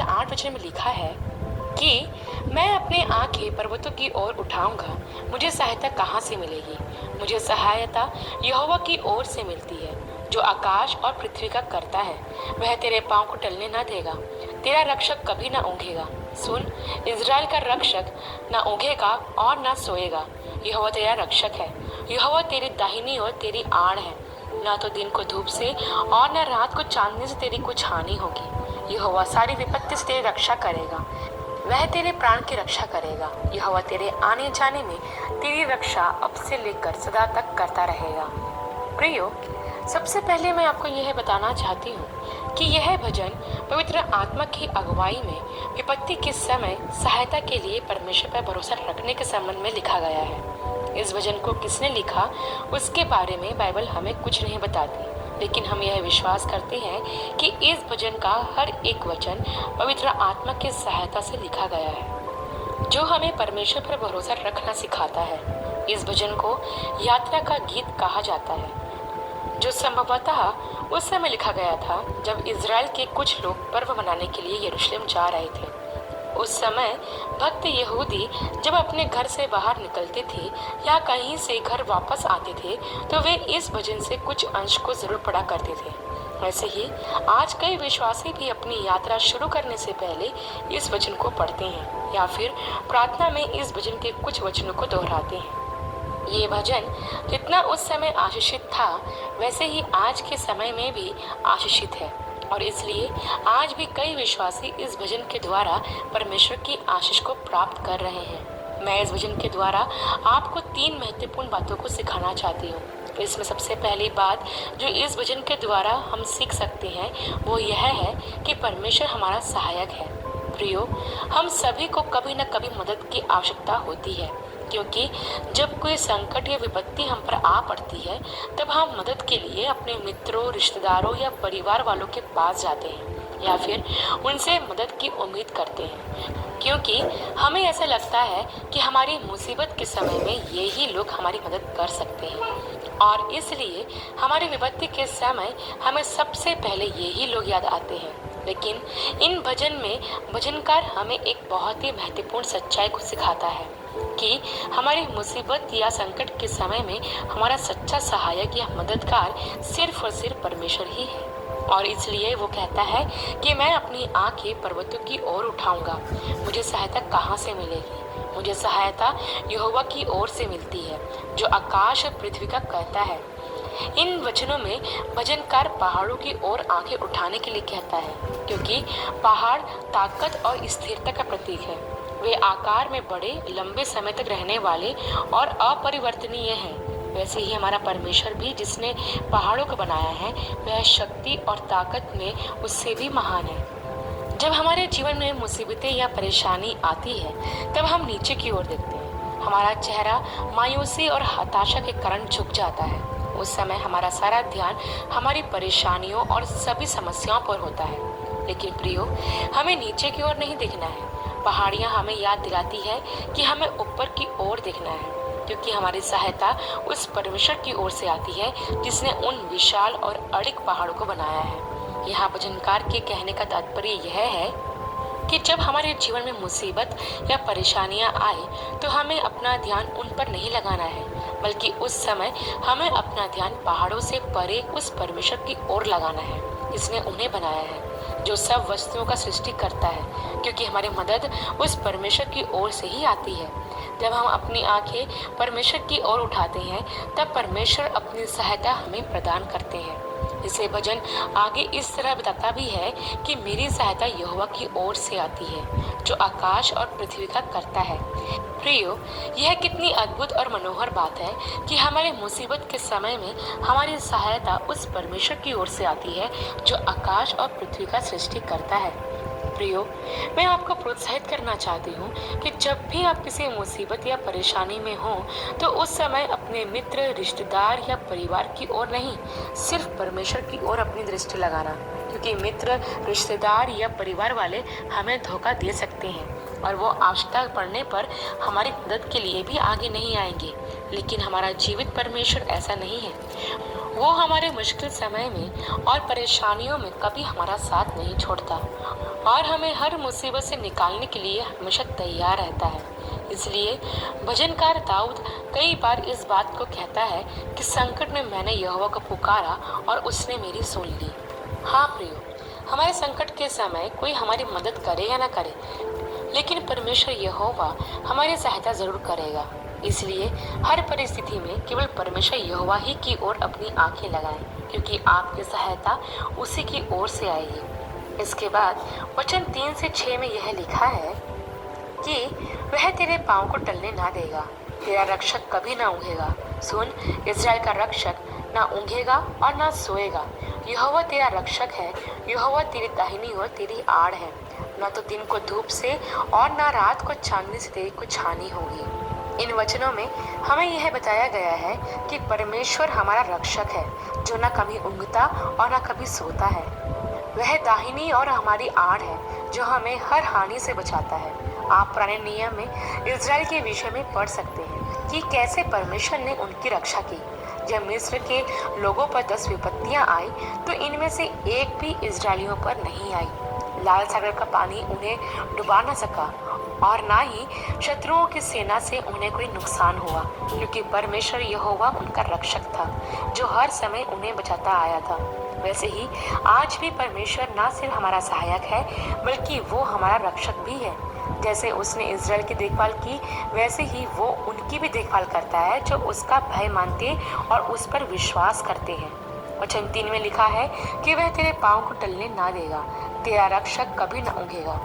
8 वचन में लिखा है कि मैं अपने आंखें पर्वतों की ओर उठाऊंगा, मुझे सहायता कहाँ से मिलेगी? मुझे सहायता यहोवा की ओर से मिलती है, जो आकाश और पृथ्वी का करता है। वह तेरे पाँव को टलने न देगा, तेरा रक्षक कभी न ऊँघेगा। सुन, इज़राइल का रक्षक न ऊँघेगा और न सोएगा। यहोवा तेरा रक्षक है, यहोवा तेरी दाहिनी ओर तेरी आड़ है। न तो दिन को धूप से और न रात को चांदनी से तेरी कुछ हानि होगी। यहोवा सारी विपत्ति से तेरी रक्षा करेगा, वह तेरे प्राण की रक्षा करेगा। यहोवा तेरे आने जाने में तेरी रक्षा अब से लेकर सदा तक करता रहेगा। प्रियो, सबसे पहले मैं आपको यह बताना चाहती हूँ कि यह भजन पवित्र आत्मा की अगुवाई में विपत्ति के समय सहायता के लिए परमेश्वर पर भरोसा रखने के संबंध में लिखा गया है। इस भजन को किसने लिखा उसके बारे में बाइबल हमें कुछ नहीं बताती, लेकिन हम यह विश्वास करते हैं कि इस भजन का हर एक वचन पवित्र आत्मा की सहायता से लिखा गया है, जो हमें परमेश्वर पर भरोसा रखना सिखाता है। इस भजन को यात्रा का गीत कहा जाता है, जो संभवतः उस समय लिखा गया था जब इज़राइल के कुछ लोग पर्व मनाने के लिए यरूशलेम जा रहे थे। उस समय भक्त यहूदी जब अपने घर से बाहर निकलते थे या कहीं से घर वापस आते थे तो वे इस भजन से कुछ अंश को जरूर पढ़ा करते थे। वैसे ही आज कई विश्वासी भी अपनी यात्रा शुरू करने से पहले इस भजन को पढ़ते हैं या फिर प्रार्थना में इस भजन के कुछ वचनों को दोहराते हैं। ये भजन जितना उस समय आशीषित था वैसे ही आज के समय में भी आशीषित है, और इसलिए आज भी कई विश्वासी इस भजन के द्वारा परमेश्वर की आशीष को प्राप्त कर रहे हैं। मैं इस भजन के द्वारा आपको 3 महत्वपूर्ण बातों को सिखाना चाहती हूँ। इसमें सबसे पहली बात जो इस भजन के द्वारा हम सीख सकते हैं वो यह है कि परमेश्वर हमारा सहायक है। प्रियो, हम सभी को कभी न कभी मदद की आवश्यकता होती है, क्योंकि जब कोई संकट या विपत्ति हम पर आ पड़ती है तब हम मदद के लिए अपने मित्रों, रिश्तेदारों या परिवार वालों के पास जाते हैं या फिर उनसे मदद की उम्मीद करते हैं, क्योंकि हमें ऐसा लगता है कि हमारी मुसीबत के समय में यही लोग हमारी मदद कर सकते हैं, और इसलिए हमारी विपत्ति के समय हमें सबसे पहले यही लोग याद आते हैं। लेकिन इन भजन में भजनकार हमें एक बहुत ही महत्वपूर्ण सच्चाई को सिखाता है कि हमारी मुसीबत या संकट के समय में हमारा सच्चा सहायक या मददगार सिर्फ और सिर्फ परमेश्वर ही है। और इसलिए वो कहता है कि मैं अपनी आंखें पर्वतों की ओर उठाऊंगा, मुझे सहायता कहाँ से मिलेगी? मुझे सहायता यहोवा की ओर से मिलती है, जो आकाश और पृथ्वी का करता है। इन वचनों में भजनकार पहाड़ों की ओर आंखें उठाने के लिए कहता है, क्योंकि पहाड़ ताकत और स्थिरता का प्रतीक है। वे आकार में बड़े, लंबे समय तक रहने वाले और अपरिवर्तनीय हैं। वैसे ही हमारा परमेश्वर भी जिसने पहाड़ों को बनाया है वह शक्ति और ताकत में उससे भी महान है। जब हमारे जीवन में मुसीबतें या परेशानी आती है तब हम नीचे की ओर देखते हैं। हमारा चेहरा मायूसी और हताशा के कारण झुक जाता है। उस समय हमारा सारा ध्यान हमारी परेशानियों और सभी समस्याओं पर होता है। लेकिन प्रियो, हमें नीचे की ओर नहीं देखना है। पहाड़ियाँ हमें याद दिलाती है कि हमें ऊपर की ओर देखना है, क्योंकि हमारी सहायता उस परमेश्वर की ओर से आती है जिसने उन विशाल और अड़िग पहाड़ों को बनाया है। यहाँ भजनकार के कहने का तात्पर्य यह है कि जब हमारे जीवन में मुसीबत या परेशानियां आए तो हमें अपना ध्यान उन पर नहीं लगाना है, बल्कि उस समय हमें अपना ध्यान पहाड़ों से परे उस परमेश्वर की ओर लगाना है। इसने उन्हें बनाया है जो सब वस्तुओं का सृष्टि करता है, क्योंकि हमारी मदद उस परमेश्वर की ओर से ही आती है। जब हम अपनी आंखें परमेश्वर की ओर उठाते हैं तब परमेश्वर अपनी सहायता हमें प्रदान करते हैं। इसे भजन आगे इस तरह बताता भी है कि मेरी सहायता यहोवा की ओर से आती है, जो आकाश और पृथ्वी का करता है। प्रियो, यह कितनी अद्भुत और मनोहर बात है कि हमारे मुसीबत के समय में हमारी सहायता उस परमेश्वर की ओर से आती है जो आकाश और पृथ्वी का सृष्टि करता है। प्रियो, मैं आपको प्रोत्साहित करना चाहती हूँ कि जब भी आप किसी मुसीबत या परेशानी में हो तो उस समय अपने मित्र, रिश्तेदार या परिवार की ओर नहीं, सिर्फ परमेश्वर की ओर अपनी दृष्टि लगाना, क्योंकि मित्र, रिश्तेदार या परिवार वाले हमें धोखा दे सकते हैं और वो आवश्यकता पड़ने पर हमारी मदद के लिए भी आगे नहीं आएंगे। लेकिन हमारा जीवित परमेश्वर ऐसा नहीं है। वो हमारे मुश्किल समय में और परेशानियों में कभी हमारा साथ नहीं छोड़ता और हमें हर मुसीबत से निकालने के लिए हमेशा तैयार रहता है। इसलिए भजनकार दाऊद कई बार इस बात को कहता है कि संकट में मैंने यहोवा को पुकारा और उसने मेरी सुन ली। हाँ प्रियो, हमारे संकट के समय कोई हमारी मदद करे या ना करे, लेकिन परमेश्वर यहोवा हमारी सहायता जरूर करेगा। इसलिए हर परिस्थिति में केवल परमेश्वर यहोवा ही की ओर अपनी आंखें लगाएं, क्योंकि आपकी सहायता उसी की ओर से आएगी। इसके बाद वचन 3 से 6 में यह लिखा है कि वह तेरे पाँव को टलने ना देगा, तेरा रक्षक कभी ना ऊँघेगा। सुन, इस्राएल का रक्षक ना ऊँघेगा और ना सोएगा। यहोवा तेरा रक्षक है, यहोवा तेरी दाहिनी ओर तेरी आड़ है। न तो दिन को धूप से और न रात को चांदनी से तेरी कुछ हानि होगी। इन वचनों में हमें यह बताया गया है कि परमेश्वर हमारा रक्षक है, जो न कभी ऊँघता और न कभी सोता है। वह दाहिनी और हमारी आड़ है, जो हमें हर हानि से बचाता है। आप पुराने नियम में इज़राइल के विषय में पढ़ सकते हैं कि कैसे परमेश्वर ने उनकी रक्षा की। जब मिस्र के लोगों पर 10 विपत्तियां आई, तो इनमें से एक भी इज़राइलियों पर नहीं आई। लाल सागर का पानी उन्हें डुबा न सका और ना ही शत्रुओं की सेना से उन्हें कोई नुकसान हुआ, क्योंकि परमेश्वर यहोवा उनका रक्षक था, जो हर समय उन्हें बचाता आया था। वैसे ही आज भी परमेश्वर ना सिर्फ हमारा सहायक है, बल्कि वो हमारा रक्षक भी है। जैसे उसने इज़राइल की देखभाल की, वैसे ही वो उनकी भी देखभाल करता है जो उसका भय मानते और उस पर विश्वास करते हैं। वचन 3 में लिखा है कि वह तेरे पाँव को टलने ना देगा, तेरा रक्षक कभी न ऊँघेगा।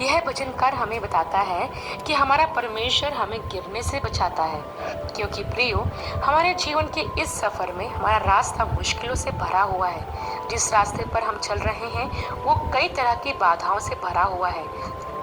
यह वचनकार हमें बताता है कि हमारा परमेश्वर हमें गिरने से बचाता है, क्योंकि प्रियो, हमारे जीवन के इस सफर में हमारा रास्ता मुश्किलों से भरा हुआ है। जिस रास्ते पर हम चल रहे हैं वो कई तरह की बाधाओं से भरा हुआ है,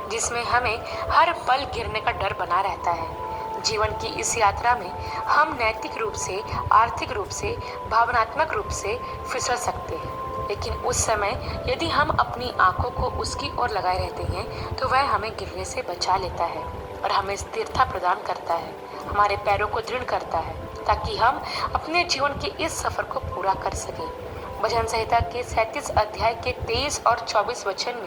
जिसमें हमें हर पल गिरने का डर बना रहता है। जीवन की इस यात्रा में हम नैतिक रूप से, आर्थिक रूप से, भावनात्मक रूप से फिसल सकते हैं, लेकिन उस समय यदि हम अपनी आंखों को उसकी ओर लगाए रहते हैं तो वह हमें गिरने से बचा लेता है और हमें स्थिरता प्रदान करता है, हमारे पैरों को दृढ़ करता है, ताकि हम अपने जीवन के इस सफर को पूरा कर सकें। भजन संहिता के 37 अध्याय के 23 और 24 वचन में